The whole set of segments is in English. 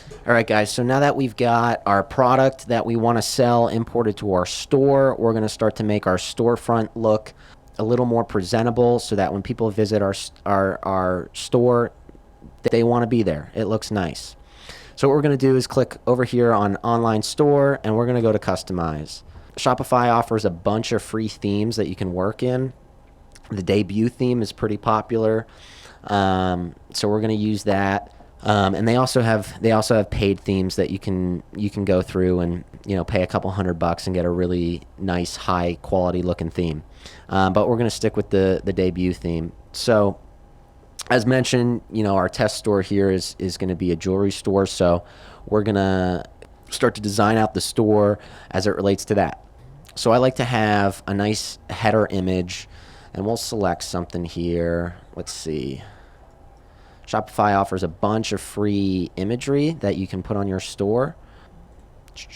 All right, guys, so now that we've got our product that we want to sell imported to our store, we're going to start to make our storefront look a little more presentable so that when people visit our store, they want to be there. It looks nice. So what we're going to do is click over here on Online Store, and we're going to go to Customize. Shopify offers a bunch of free themes that you can work in. The debut theme is pretty popular, so we're going to use that. And they also have paid themes that you can go through and pay a couple $100 and get a really nice high quality looking theme. But we're going to stick with the debut theme. So as mentioned, our test store here is going to be a jewelry store. So we're going to start to design out the store as it relates to that. So I like to have a nice header image, and we'll select something here. Let's see. Shopify offers a bunch of free imagery that you can put on your store to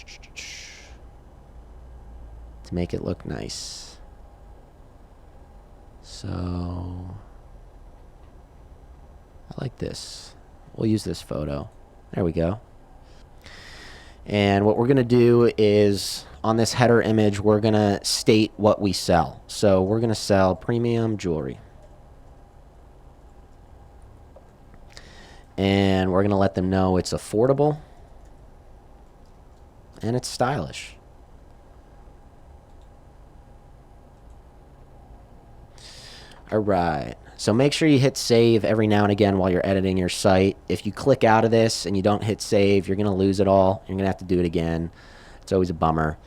make it look nice. So I like this. We'll use this photo. There we go. And what we're going to do is on this header image, we're going to state what we sell. So we're going to sell premium jewelry. And we're going to let them know it's affordable and it's stylish. All right. So make sure you hit save every now and again while you're editing your site. If you click out of this and you don't hit save, you're going to lose it all. You're going to have to do it again. It's always a bummer.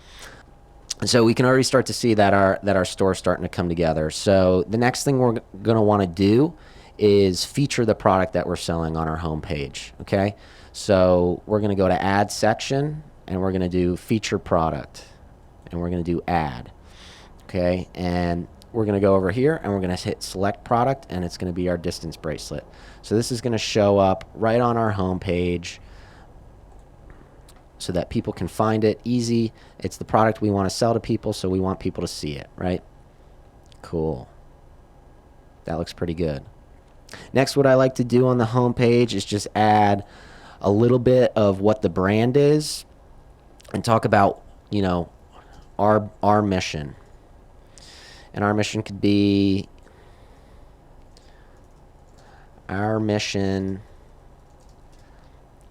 And so we can already start to see that our store's starting to come together. So the next thing we're going to want to do is feature the product that we're selling on our homepage. Okay, so we're going to go to add section, and we're going to do feature product, and we're going to do add. Okay, and we're going to go over here, and we're going to hit select product, and it's going to be our distance bracelet. So this is going to show up right on our homepage so that people can find it easy. It's the product we want to sell to people, so we want people to see it, right? Cool. That looks pretty good. Next, what I like to do on the home page is just add a little bit of what the brand is and talk about, our mission. And our mission could be our mission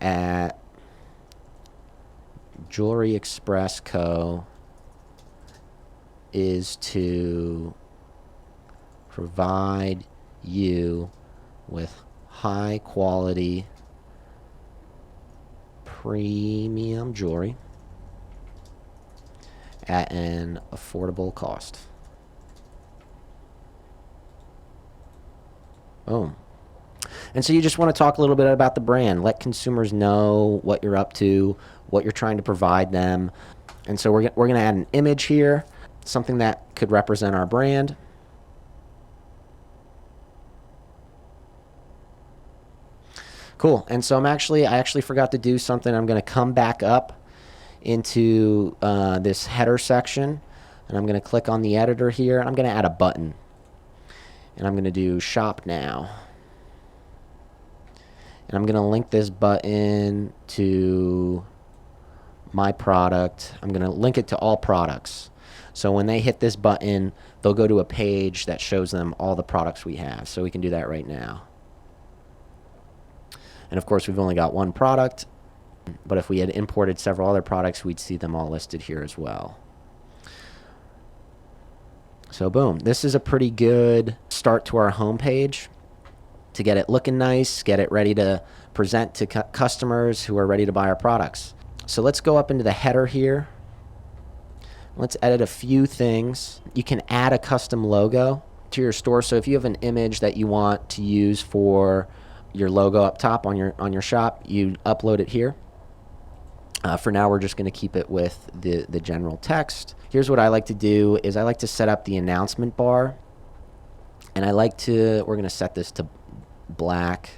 at Jewelry Express Co. is to provide you with high quality premium jewelry at an affordable cost. Boom. And so you just want to talk a little bit about the brand, let consumers know what you're up to, what you're trying to provide them. And so we're going to add an image here, something that could represent our brand. Cool. And so I actually forgot to do something. I'm going to come back up into this header section, and I'm going to click on the editor here, and I'm going to add a button. And I'm going to do shop now. And I'm going to link this button to my product. I'm going to link it to all products. So when they hit this button, they'll go to a page that shows them all the products we have. So we can do that right now. And of course, we've only got one product, but if we had imported several other products, we'd see them all listed here as well. So boom, this is a pretty good start to our homepage to get it looking nice, get it ready to present to customers who are ready to buy our products. So let's go up into the header here. Let's edit a few things. You can add a custom logo to your store. So if you have an image that you want to use for your logo up top on your shop, you upload it here. For now, we're just going to keep it with the general text. Here's what I like to do is I like to set up the announcement bar, and we're going to set this to black,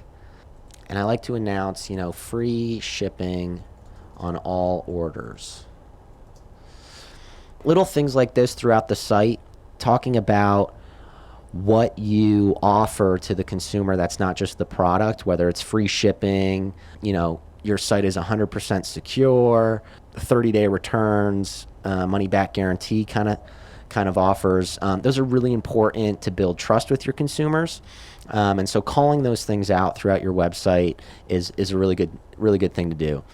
and I like to announce, free shipping on all orders. Little things like this throughout the site, talking about what you offer to the consumer that's not just the product, whether it's free shipping, your site is 100% secure, 30-day returns, money back guarantee kind of offers. Those are really important to build trust with your consumers. And so calling those things out throughout your website is a really good thing to do.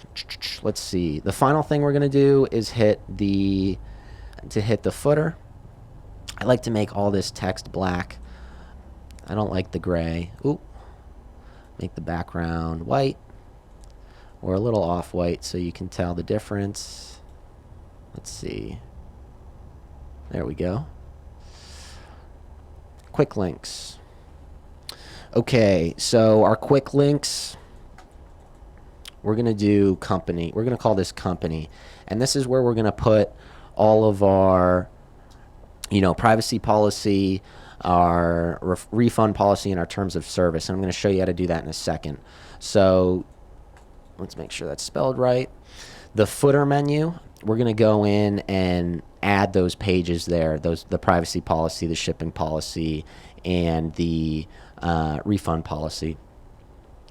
Let's see. The final thing we're going to do is hit the footer. I like to make all this text black. I don't like the gray. Ooh. Make the background white or a little off-white so you can tell the difference. Let's see. There we go. Quick links. Okay, so our quick links, we're going to do company. We're going to call this company. And this is where we're going to put all of our, privacy policy, our refund policy, and our terms of service. And I'm going to show you how to do that in a second. So let's make sure that's spelled right. The footer menu, we're going to go in and add those pages there, the privacy policy, the shipping policy, and the refund policy.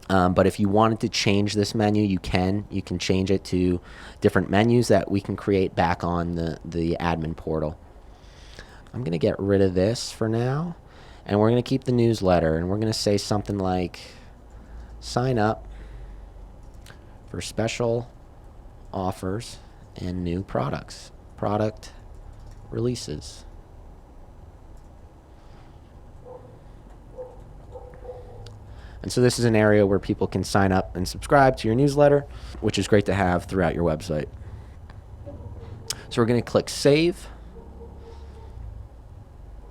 But if you wanted to change this menu, you can change it to different menus that we can create back on the admin portal. I'm going to get rid of this for now, and we're going to keep the newsletter, and we're going to say something like, sign up for special offers and new product releases. And so this is an area where people can sign up and subscribe to your newsletter, which is great to have throughout your website. So we're going to click Save.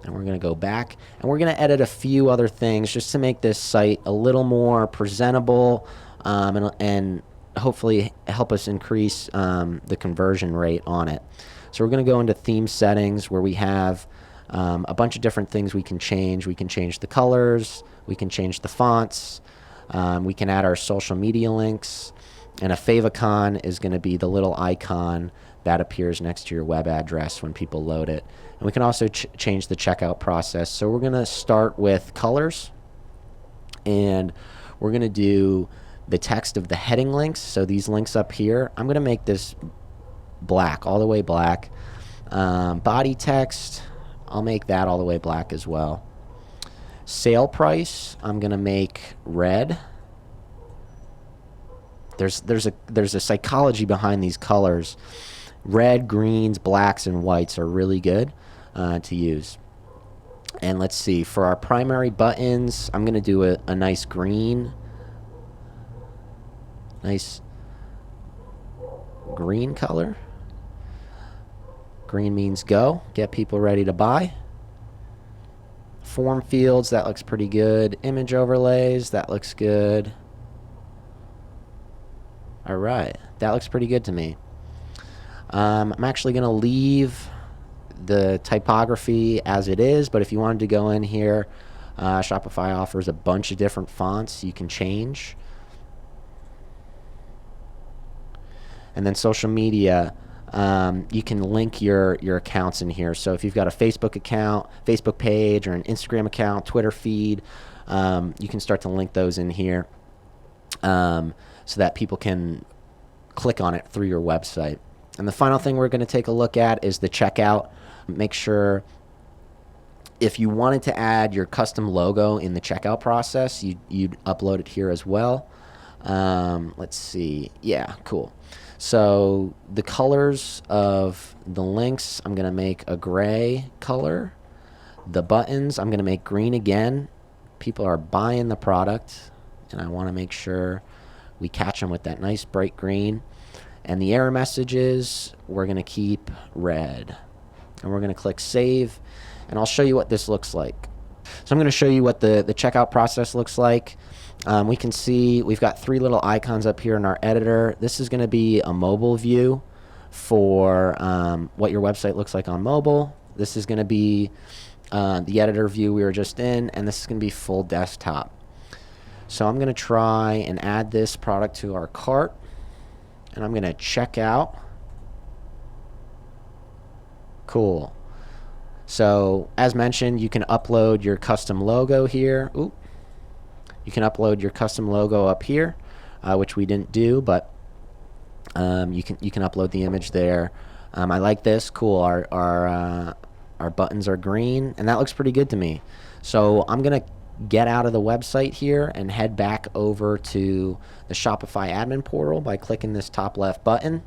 And we're going to go back. And we're going to edit a few other things just to make this site a little more presentable and hopefully help us increase the conversion rate on it. So we're going to go into theme settings where we have a bunch of different things we can change. We can change the colors. We can change the fonts. We can add our social media links. And a favicon is going to be the little icon that appears next to your web address when people load it. And we can also change the checkout process. So we're going to start with colors. And we're going to do the text of the heading links. So these links up here, I'm going to make this black, all the way black. Body text, I'll make that all the way black as well. Sale price, I'm going to make red. There's a psychology behind these colors. Red, greens, blacks, and whites are really good to use. And let's see, for our primary buttons, I'm going to do a nice green. Nice green color. Green means go. Get people ready to buy. Form fields, that looks pretty good. Image overlays, that looks good. All right, that looks pretty good to me. I'm actually going to leave the typography as it is, but if you wanted to go in here, Shopify offers a bunch of different fonts you can change. And then social media, you can link your accounts in here. So if you've got a Facebook account, Facebook page, or an Instagram account, Twitter feed, you can start to link those in here so that people can click on it through your website. And the final thing we're going to take a look at is the checkout. Make sure if you wanted to add your custom logo in the checkout process, you'd upload it here as well. Let's see. Yeah, cool. So the colors of the links, I'm going to make a gray color. The buttons, I'm going to make green again. People are buying the product, and I want to make sure we catch them with that nice bright green. And the error messages, we're going to keep red. And we're going to click Save, and I'll show you what this looks like. So I'm going to show you what the checkout process looks like. We can see we've got three little icons up here in our editor. This is going to be a mobile view for what your website looks like on mobile. This is going to be the editor view we were just in, and this is going to be full desktop. So I'm going to try and add this product to our cart, and I'm going to check out. Cool. So as mentioned, you can upload your custom logo here. Oop. You can upload your custom logo up here. which we didn't do, but you can upload the image there. I like this. Cool. Our buttons are green, and that looks pretty good to me. So I'm gonna get out of the website here and head back over to the Shopify admin portal by clicking this top left button.